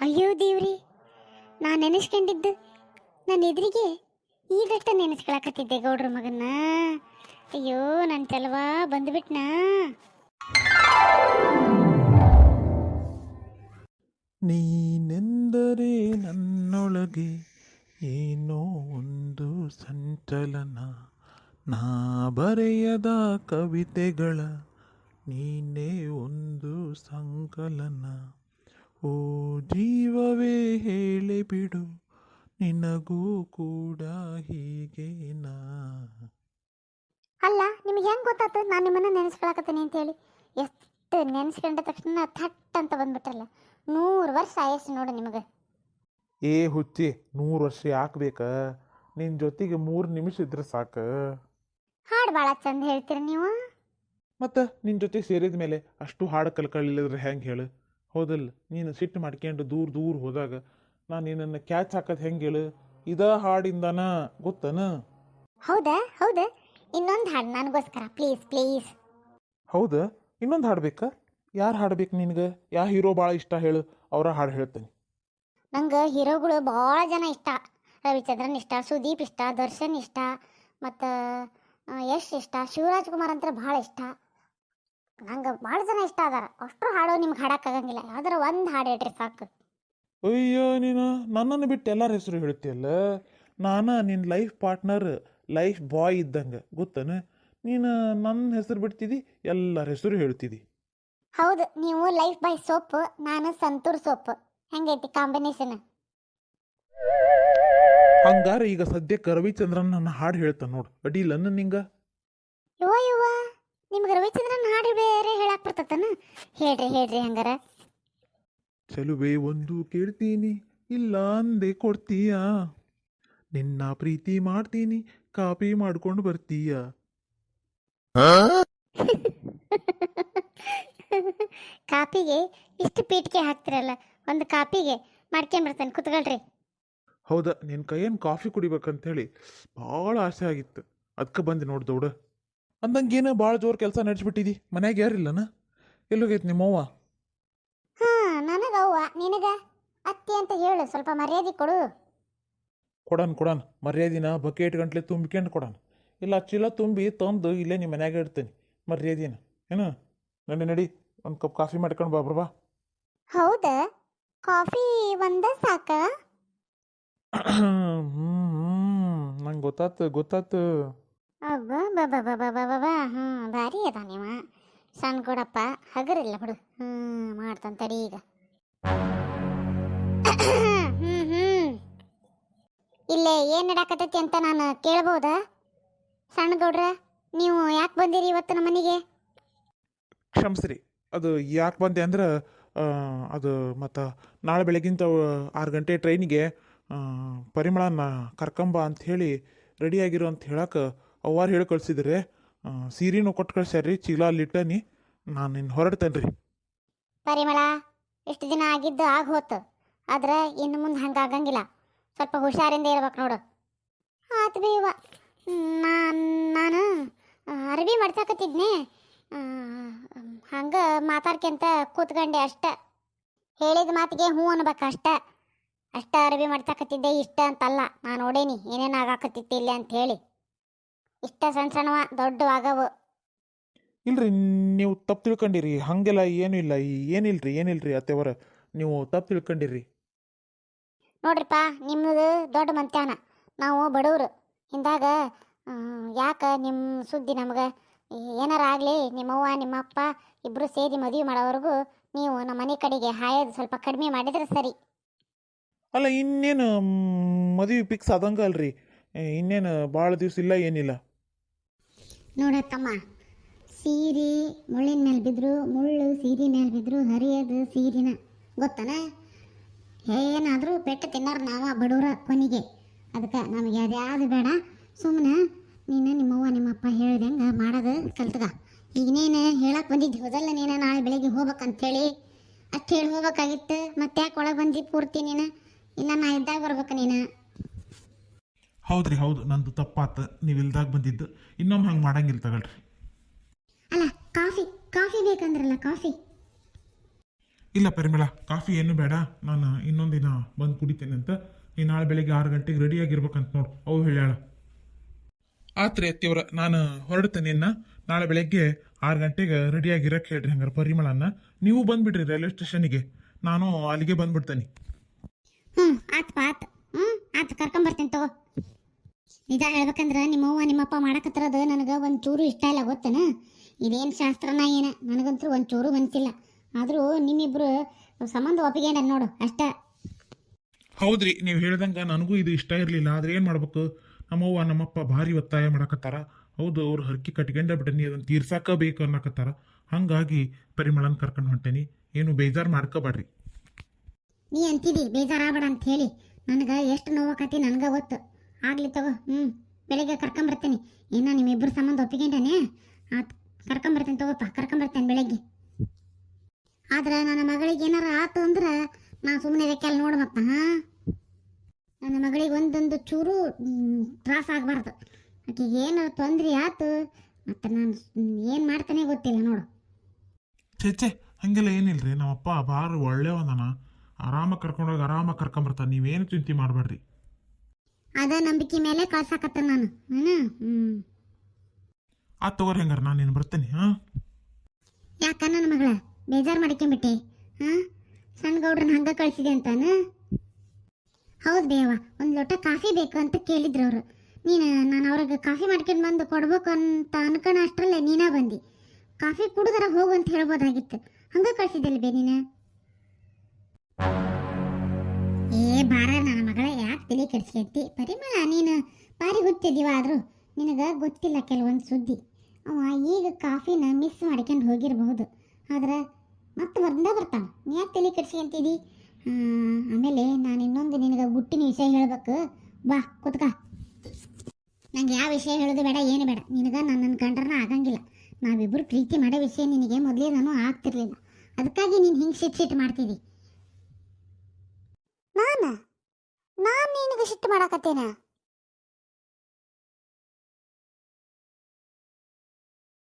ಅಯ್ಯೋ ದೇವ್ರಿ, ನಾ ನೆನೆಸ್ಕೊಂಡಿದ್ದು ನನ್ನ ಎದುರಿಗೆ ಈಗಷ್ಟ ನೆನೆಸ್ಕೊಳಕತ್ತಿದ್ದೆ ಗೌಡ್ರ ಮಗನ್ನ. ಅಯ್ಯೋ ನನ್ನ ಚಲವಾ ಬಂದ್ಬಿಟ್ನಾ. ನೀನೆಂದರೆ ನನ್ನೊಳಗೆ ಏನೋ ಒಂದು ಸಂಚಲನ, ನಾ ಬರೆಯದ ಕವಿತೆಗಳ ನೀನೇ ಒಂದು ಸಂಕಲನ. ಓ ಜೀವವೇ ಹೇಳಿಬಿಡು, ನಿನಗೂ ಕೂಡ ಹೀಗೇನಾ. ಅಲ್ಲ, ನಿಮಗೆ ಹೆಂಗೆ ಗೊತ್ತಾಯ್ತು ನಾನು ನಿಮ್ಮನ್ನ ನೆನೆಸ್ಕೊಳಕತ್ತೀನಿ ಅಂತೇಳಿ? ಎಷ್ಟು ನೆನೆಸ್ಕೊಂಡ ತಕ್ಷಣ ಥಟ್ ಅಂತ ಬಂದ್ಬಿಟ್ರಲ್ಲ. 100 ವರ್ಷ ಆಯಸ್ಸು ನೋಡು ನಿಮಗೆ. ಏ ಹುಚ್ಚಿ, 100 ವರ್ಷ ಯಾಕೆ ಬೇಕಾ? ನಿನ್ನ ಜೊತೆಗೆ 3 ನಿಮಿಷ ಇದ್ರೆ ಸಾಕು. ಹಾಡು ಭಾಳ ಚಂದ ಹೇಳ್ತೀರಿ ನೀವು. ಮತ್ತು ನಿನ್ನ ಜೊತೆ ಸೇರಿದ ಮೇಲೆ ಅಷ್ಟು ಹಾಡು ಕಲ್ಕೊಳ್ಳಿಲ್ಲದ್ರೆ ಹೆಂಗೆ ಹೇಳು? ಹೌದಲ್ಲ? ನೀನು ಸಿಟ್ಟು ಮಾಡ್ಕೊಂಡು ದೂರ ದೂರ ಹೋದಾಗ ನಾನು ನಿನ್ನನ್ನು ಕ್ಯಾಚ್ ಹಾಕೋದು ಹೆಂಗೆ ಹೇಳು? ಇದ ಹಾಡಿಂದನ ಗೊತ್ತನ? ಹೌದಾ ಹೌದಾ, ಇನ್ನೊಂದು ಹಾಡು ನನಗೋಸ್ಕರ ಪ್ಲೀಸ್ ಪ್ಲೀಸ್. ಹೌದಾ, ಇನ್ನೊಂದು ಹಾಡ್ಬೇಕಾ? ಯಾರು ಹಾಡ್ಬೇಕು ನಿನಗೆ? ಯಾವ ಹೀರೋ ಭಾಳ ಇಷ್ಟ ಹೇಳು, ಅವರ ಹಾಡು ಹೇಳ್ತೇನೆ. ನಂಗೆ ಹೀರೋಗಳು ಭಾಳ ಜನ ಇಷ್ಟ. ರವಿಚಂದ್ರನ್ ಇಷ್ಟ, ಸುದೀಪ್ ಇಷ್ಟ, ದರ್ಶನ್ ಇಷ್ಟ, ಮತ್ತು ಯಶ್ ಇಷ್ಟ, ಶಿವರಾಜ್ ಕುಮಾರ್ ಅಂತ ಭಾಳ ಇಷ್ಟ. ನಂಗೆ ಭಾಳ ಜನ ಇಷ್ಟ ಅದಾರ. ಅಷ್ಟು ಹಾಡು ನಿಮ್ಗೆ ಹಾಡೋಕ್ಕಾಗಂಗಿಲ್ಲ. ಯಾವ್ದಾರ ಒಂದು ಹಾಡು ಹೇಳ್ರಿ ಸಾಕು. ಅಯ್ಯೋ, ನೀನು ನನ್ನನ್ನು ಬಿಟ್ಟು ಎಲ್ಲರ ಹೆಸರು ಹೇಳ್ತೀಯಲ್ಲ. ನಾನು ನಿನ್ನ ಲೈಫ್ ಪಾರ್ಟ್ನರ್, ಲೈಫ್ ಬಾಯ್ ಇದ್ದಂಗೆ ಗೊತ್ತನ? ನೀನು ನನ್ನ ಹೆಸರು ಬಿಡ್ತಿದ್ದಿ, ಎಲ್ಲರ ಹೆಸರು ಹೇಳ್ತಿದ್ದಿ. ಹೌದು, ನೀವು ಲೈಫ್ ಬಾಯ್ ಸೋಪ್, ನಾನು ಸಂತೂರ್ ಸೋಪ್. ಹೆಂಗೈತಿ ಕಾಂಬಿನೇಷನ್? ಹಂಗಾರೆ ಈಗ ಸದ್ಯಕ್ಕೆ ರವಿಚಂದ್ರನ್ ನನ್ನ ಹಾಡು ಹೇಳ್ತಾನೆ ನೋಡು, ಅಡ್ಡಿಲ್ಲ ನಿಂಗೆ? ಯುವ ಯುವ, ನಿಮ್ಗೆ ರವಿಚಂದ್ರನ್ ಹಾಡು ಬೇರೆ ಹೇಳಕ್ ಬರ್ತತನ? ಹೇಳ್ರಿ ಹೇಳ್ರಿ ಹಂಗಾರ. ಚೆಲುವೆ ಒಂದು ಕೇಳ್ತೀನಿ, ಇಲ್ಲ ಅಂದೆ ಕೊಡ್ತೀಯ, ನಿನ್ನ ಪ್ರೀತಿ ಮಾಡ್ತೀನಿ, ಕಾಪಿ ಮಾಡ್ಕೊಂಡು ಬರ್ತೀಯ. ಕಾಪಿಗೆ ಇಷ್ಟು ಪೀಟಿಗೆ ಹಾಕ್ತಿರಲ್ಲ, ಒಂದು ಕಾಪಿಗೆ ಮಾಡ್ಕೊಂಬರ್ತೇನೆ, ಕುತ್ಕೊಳ್ರಿ. ಹೌದಾ, ನಿನ್ನ ಕೈಯೇನು ಕಾಫಿ ಕುಡಿಬೇಕಂತೇಳಿ ಭಾಳ ಆಸೆ ಆಗಿತ್ತು, ಅದಕ್ಕೆ ಬಂದು ನೋಡಿ ದೌಡ. ಅಂದಂಗೇನು ಭಾಳ ಜೋರು ಕೆಲಸ ನಡೆಸ್ಬಿಟ್ಟಿದಿ, ಮನ್ಯಾಗ ಯಾರಿಲ್ಲನ? ಎಲ್ಲೋಗೈತೆ ನಿಮ್ಮವ್ವ? ಹಾಂ, ನನಗವ್ವ, ನಿನಗ ಅತ್ತಿ ಅಂತ ಹೇಳು, ಸ್ವಲ್ಪ ಮರ್ಯಾದೆ ಕೊಡು. ಕೊಡನ್ ಮರ್ಯಾದಿನ ಬಕೆಟ್ ಗಂಟ್ಲೆ ತುಂಬಿಕೊಂಡು ಕೊಡನ್, ಇಲ್ಲ ಚೀಲ ತುಂಬಿ ತಂದು ಇಲ್ಲೇ ನಿಮ್ಮ ಮನ್ಯಾಗ ಇಡ್ತೇನೆ ಮರ್ಯಾದಿನ. ಏನು ನಡಿ ಒಂದು ಕಪ್ ಕಾಫಿ ಮಾಡ್ಕೊಂಡು ಬಾ. ಹೌದಾ, ಕಾಫಿ ಒಂದ ಸಾಕ? ನಂಗೆ ಗೊತ್ತಾತು. ಅಬ್ಬ ಹ್ಞೂ, ಭಾರಿ ಅದ ನೀವ. ಸಣ್ಣ ಕೊಡಪ್ಪ, ಹಗರಿಲ್ಲ ಬಿಡು. ಮಾಡ್ತಾನೆ ತಡಿ ಈಗ. ಇಲ್ಲೇ ಏನು ನಡಾಕತ್ತೈತಿ ಅಂತ ನಾನು ಕೇಳ್ಬೋದಾ? ಸಣ್ಣ ಗೌಡ್ರ, ನೀವು ಯಾಕೆ ಬಂದಿರಿ ಇವತ್ತು ನಮ್ಮ ಮನೆಗೆ? ಕ್ಷಮಿಸ್ರಿ, ಅದು ಯಾಕೆ ಬಂದೆ ಅಂದ್ರೆ ಅದು ಮತ್ತು ನಾಳೆ ಬೆಳಗಿಂತ 6 ಗಂಟೆ ಟ್ರೈನಿಗೆ ಪರಿಮಳನ ಕರ್ಕೊಂಬ ಅಂಥೇಳಿ ರೆಡಿಯಾಗಿರೋ ಅಂತ ಹೇಳಕ್ಕೆ ಅವ್ವಾರು ಹೇಳಿ ಕಳ್ಸಿದ್ರಿ. ಸೀರೆನೂ ಕೊಟ್ಟು ಕಳ್ಸ್ಯಾರ್ರಿ, ಚೀಲ ಅಲ್ಲಿಟ್ಟನಿ, ನಾನು ಇನ್ನು ಹೊರಡ್ತೇನೆ ರೀ. ಪರಿಮಳ, ಎಷ್ಟು ದಿನ ಆಗಿದ್ದು ಆಗ ಹೋತು, ಆದ್ರೆ ಇನ್ನು ಮುಂದೆ ಹಂಗೆ ಆಗಂಗಿಲ್ಲ. ಸ್ವಲ್ಪ ಹುಷಾರಿಂದ ಇರ್ಬೇಕು ನೋಡು. ಆತು ಬೇವ, ನಾನು ಅರಬಿ ಮಾಡ್ಸಾಕತ್ತಿದ್ನೆ, ಹಂಗೆ ಮಾತಾಡ್ಕೊಂತ ಕೂತ್ಕೊಂಡೆ ಅಷ್ಟೆ. ಹೇಳಿದ ಮಾತಿಗೆ ಹ್ಞೂ ಅನ್ಬೇಕು ಅಷ್ಟ ಅರಬಿ ಮಾಡ್ಸಾಕತ್ತಿದ್ದೆ, ಇಷ್ಟ ಅಂತಲ್ಲ. ನಾನು ನೋಡೇನಿ ಏನೇನು ಆಗಾಕತ್ತಿತ್ತು ಇಲ್ಲಿ ಅಂತ ಹೇಳಿ. ಇಷ್ಟ ಸಣ್ಣ ಸಣ್ಣವ ದೊಡ್ಡವಾಗವು. ಇಲ್ರಿ, ನೀವು ತಪ್ಪು ತಿಳ್ಕೊಂಡಿರಿ, ಹಾಗೆಲ್ಲ ಏನಿಲ್ರಿ ಅತ್ತೆವರ, ನೀವು ತಪ್ಪು ತಿಳ್ಕೊಂಡಿರಿ. ನೋಡ್ರಿಪ್ಪ, ನಿಮ್ಮದು ದೊಡ್ಡ ಮಂತ್ಯಾನ, ನಾವು ಬಡವರು. ಹಿಂದಾಗ ಯಾಕೆ ನಿಮ್ಮ ಸುದ್ದಿ ನಮ್ಗೆ? ಏನಾರ ಆಗಲಿ, ನಿಮ್ಮವ್ವ ನಿಮ್ಮಪ್ಪ ಇಬ್ಬರು ಸೇರಿ ಮದುವೆ ಮಾಡೋವರೆಗೂ ನೀವು ನಮ್ಮ ಮನೆ ಕಡೆಗೆ ಹಾಯೋದು ಸ್ವಲ್ಪ ಕಡಿಮೆ ಮಾಡಿದ್ರೆ ಸರಿ. ಅಲ್ಲ, ಇನ್ನೇನು ಮದುವೆ ಫಿಕ್ಸ್ ಆದಂಗೆ ಅಲ್ರಿ, ಇನ್ನೇನು ಭಾಳ ದಿವಸ ಇಲ್ಲ, ಏನಿಲ್ಲ. ನೋಡತ್ತಮ್ಮ, ಸೀರೆ ಮುಳ್ಳಿನ ಮೇಲೆ ಬಿದ್ದರು, ಮುಳ್ಳು ಸೀರೆ ಮೇಲೆ ಬಿದ್ದರು, ಹರಿಯೋದು ಸೀರಿನ ಗೊತ್ತನ? ಏನಾದರೂ ಪೆಟ್ಟು ತಿನ್ನೋರು ನಾವ ಬಡವ್ರ ಕೊನೆಗೆ. ಅದಕ್ಕೆ ನಮಗೆ ಅದ್ಯಾವುದು ಬೇಡ. ಸುಮ್ಮನೆ ನೀನು ನಿಮ್ಮವ್ವ ನಿಮ್ಮಪ್ಪ ಹೇಳ್ದಂಗೆ ಮಾಡೋದು ಕಲ್ತ್ಗ. ಈಗ ನೀನು ಹೇಳಕ್ಕೆ ಬಂದಿದ್ದು ಹೋದಲ್ಲ, ನೀನು ನಾಳೆ ಬೆಳಿಗ್ಗೆ ಹೋಗ್ಬೇಕಂತೇಳಿ ಅಷ್ಟು ಹೇಳಿ ಹೋಗ್ಬೇಕಾಗಿತ್ತು. ಮತ್ತೆ ಯಾಕೆ ಒಳಗೆ ಬಂದು ಪೂರ್ತಿ ನೀನು? ಇಲ್ಲ, ನಾ ಇದ್ದಾಗ ಬರ್ಬೇಕು ನೀನು. ಹೌದ್ರಿ, ಹೌದು, ನಂದು ತಪ್ಪಾತು, ನೀವು ಇಲ್ದಾಗ ಬಂದಿದ್ದು. ಇನ್ನೊಮ್ಮೆ ಹಂಗೆ ಮಾಡಂಗಿಲ್ಲ ತಗೊಳ್ರಿ. ಅಲ್ಲ, ಕಾಫಿ ಬೇಕಂದ್ರಲ್ಲ, ಕಾಫಿ ಇಲ್ಲ ಪರಿಮಳ, ಕಾಫಿ ಏನು ಬೇಡ, ನಾನು ಇನ್ನೊಂದಿನ ಬಂದು ಕುಡಿತೇನೆ ಅಂತ. ನೀನು ನಾಳೆ ಬೆಳಿಗ್ಗೆ 6 ಗಂಟೆಗೆ ರೆಡಿಯಾಗಿರ್ಬೇಕಂತ ನೋಡು, ಅವು ಹೇಳ್ಯಾಳ. ಆತ್ರಿ ಅತ್ತಿಯವ್ರ, ನಾನು ಹೊರಡ್ತೇನೆ ಇನ್ನ. ನಾಳೆ ಬೆಳಗ್ಗೆ 6 ಗಂಟೆಗೆ ರೆಡಿಯಾಗಿರಕ್ಕೆ ಹೇಳ್ರಿ ಹಂಗಾರೆ ಪರಿಮಳನ್ನ. ನೀವು ಬಂದ್ಬಿಡ್ರಿ ರೈಲ್ವೆ ಸ್ಟೇಷನಿಗೆ, ನಾನು ಅಲ್ಲಿಗೆ ಬಂದ್ಬಿಡ್ತೇನೆ. ಹ್ಞೂ ಆತು ಆತು, ಆತು ಕರ್ಕೊಂಬರ್ತೇನೆ ತಗೋ. ನಿಜ ಹೇಳ್ಬೇಕಂದ್ರೆ ನಿಮ್ಮವ್ವ ನಿಮ್ಮಪ್ಪ ಮಾಡಕತ್ತಿರೋದು ನನಗೆ ಒಂದು ಚೂರು ಇಷ್ಟ ಇಲ್ಲ ಗೊತ್ತೇನ. ಇದೇನು ಶಾಸ್ತ್ರನ ಏನ ನನಗಂತೂ ಒಂದು ಚೂರು ಮನಸ್ಸಿಲ್ಲ. ಆದರೂ ನಿಮ್ಮಿಬ್ರು ಸಂಬಂಧ ಒಪ್ಪಿಗೆ ನೋಡು ಅಷ್ಟೇ. ಹೌದ್ರಿ, ನೀವು ಹೇಳ್ದಂಗೆ ನನಗೂ ಇದು ಇಷ್ಟ ಇರಲಿಲ್ಲ. ಆದ್ರೆ ಏನು ಮಾಡ್ಬೇಕು, ನಮ್ಮವ್ವ ನಮ್ಮಪ್ಪ ಭಾರಿ ಒತ್ತಾಯ ಮಾಡಕತ್ತಾರ. ಹೌದು, ಅವ್ರು ಹರಕೆ ಕಟ್ಕೊಂಡ ಬಿಟ್ಟನಿ, ಅದನ್ನು ತೀರ್ಸಾಕ ಬೇಕು ಅನ್ನಕತ್ತಾರ. ಹಾಗಾಗಿ ಪರಿಮಳನ ಕರ್ಕೊಂಡು ಹೊಂಟೇನಿ, ಏನು ಬೇಜಾರು ಮಾಡ್ಕೋಬೇಡ್ರಿ. ನೀ ಅಂತಿದಿ ಬೇಜಾರಾಗಬೇಡ ಅಂತ ಹೇಳಿ, ನನಗೆ ಎಷ್ಟು ನೋವಾಕತಿ ನನಗೆ ಗೊತ್ತು. ಆಗ್ಲಿ ತಗೋ, ಬೆಳಿಗ್ಗೆ ಕರ್ಕೊಂಬರ್ತೇನೆ. ಏನೋ ನಿಮ್ಮಿಬ್ಬರು ಸಂಬಂಧ ಒಪ್ಪಿಕೊಂಡೇನೆ, ಆತು ಕರ್ಕೊಂಬರ್ತೇನೆ ತಗೋಪ್ಪ, ಕರ್ಕೊಂಬರ್ತೇನೆ ಬೆಳಗ್ಗೆ. ಆದ್ರೆ ನನ್ನ ಮಗಳಿಗೆ ಏನಾರ ಆತು ಅಂದ್ರೆ ನಾ ಸುಮ್ಮನೆ ಇದಕ್ಕೆಲ್ಲ ನೋಡು ಮತ್ತೆ. ನನ್ನ ಮಗಳಿಗೆ ಒಂದೊಂದು ಚೂರು ತ್ರಾಸ ಆಗಬಾರ್ದು. ಆಕೆಗೆ ಏನು ತೊಂದರೆ ಆತು ಮತ್ತು ನಾನು ಏನು ಮಾಡ್ತಾನೆ ಗೊತ್ತಿಲ್ಲ ನೋಡು. ಛೇ ಹಂಗೆಲ್ಲ ಏನಿಲ್ರಿ, ನಮ್ಮಪ್ಪ ಭಾಳ ಒಳ್ಳೆಯವನ, ಆರಾಮಾಗಿ ಕರ್ಕೊಂಡೋಗಿ ಆರಾಮಾಗಿ ಕರ್ಕೊಂಬರ್ತಾನೆ. ನೀವೇನು ಚಿಂತೆ ಮಾಡಬೇಡ್ರಿ. ಅದ ನಂಬಿಕೆ ಮೇಲೆ ಕಳ್ಸಾಕತ್ತ ನಾನು. ಆ ತಗೋರಿ ಹಂಗಾರೆ, ನಾನು ನೀನು ಬರ್ತೇನೆ. ಹಾಂ, ಯಾಕ ನನ್ನ ಮಗಳ ಬೇಜಾರು ಮಾಡ್ಕೊಂಬಿಟ್ಟೆ? ಸಣ್ಣ ಗೌಡ್ರನ್ನ ಹಂಗೆ ಕಳಿಸಿದೆ ಅಂತಾನ? ಹೌದು ಬೇವ, ಒಂದು ಲೋಟ ಕಾಫಿ ಬೇಕು ಅಂತ ಕೇಳಿದ್ರು ಅವರು. ನಾನು ಅವ್ರಿಗೆ ಕಾಫಿ ಮಾಡ್ಕೊಂಡು ಬಂದು ಕೊಡ್ಬೇಕು ಅಂತ ಅನ್ಕೋಣ ಅಷ್ಟರಲ್ಲೇ ನೀನಾ ಬಂದು ಕಾಫಿ ಕುಡಿದ್ರ ಹೋಗು ಅಂತ ಹೇಳ್ಬೋದಾಗಿತ್ತು. ಹಂಗೆ ಕಳ್ಸಿದ್ದಿಲ್ಲ ಬೇ ನೀನು. ಏ ಬಾರ ನನ್ನ ಮಗಳ, ಯಾಕೆ ತಲೆ ಕೆಡಿಸ್ಕೈತಿ? ಪರಿಮಳ ನೀನು ಬಾರಿ ಗೊತ್ತಿದ್ದೀವ, ಆದರೂ ನಿನಗೆ ಗೊತ್ತಿಲ್ಲ ಕೆಲವೊಂದು ಸುದ್ದಿ. ಅವ ಈಗ ಕಾಫಿನ ಮಿಸ್ ಮಾಡ್ಕೊಂಡು ಹೋಗಿರಬಹುದು, ಆದ್ರೆ ಮತ್ತೆ ಬರ್ತಾನೆ. ನೀ ಯಾಕೆ ತಲೆ ಕೆಡಿಸ್ಕೊಂತಿದ್ದಿ? ಆಮೇಲೆ ನಾನು ಇನ್ನೊಂದು ನಿನಗೆ ಗುಟ್ಟಿನ ವಿಷಯ ಹೇಳ್ಬೇಕು. ಬಾ ಕೂತ್ಕ. ನಂಗೆ ಯಾವ ವಿಷಯ ಹೇಳೋದು ಬೇಡ, ಏನು ಬೇಡ. ನಿನಗೆ ನನ್ನನ್ನು ಕಂಡ್ರನ ಆಗಂಗಿಲ್ಲ. ನಾವಿಬ್ಬರು ಪ್ರೀತಿ ಮಾಡೋ ವಿಷಯ ನಿನಗೆ ಮೊದಲೇ ನಾನು ಆಗ್ತಿರ್ಲಿಲ್ಲ, ಅದಕ್ಕಾಗಿ ನೀನು ಹಿಂಗೆ ಸಿಟ್ಟು ಮಾಡ್ತಿದ್ದಿ. ನಾನು ನಿನಗೆ ಸಿಟ್ಟು ಮಾಡಕತ್ತೇನ?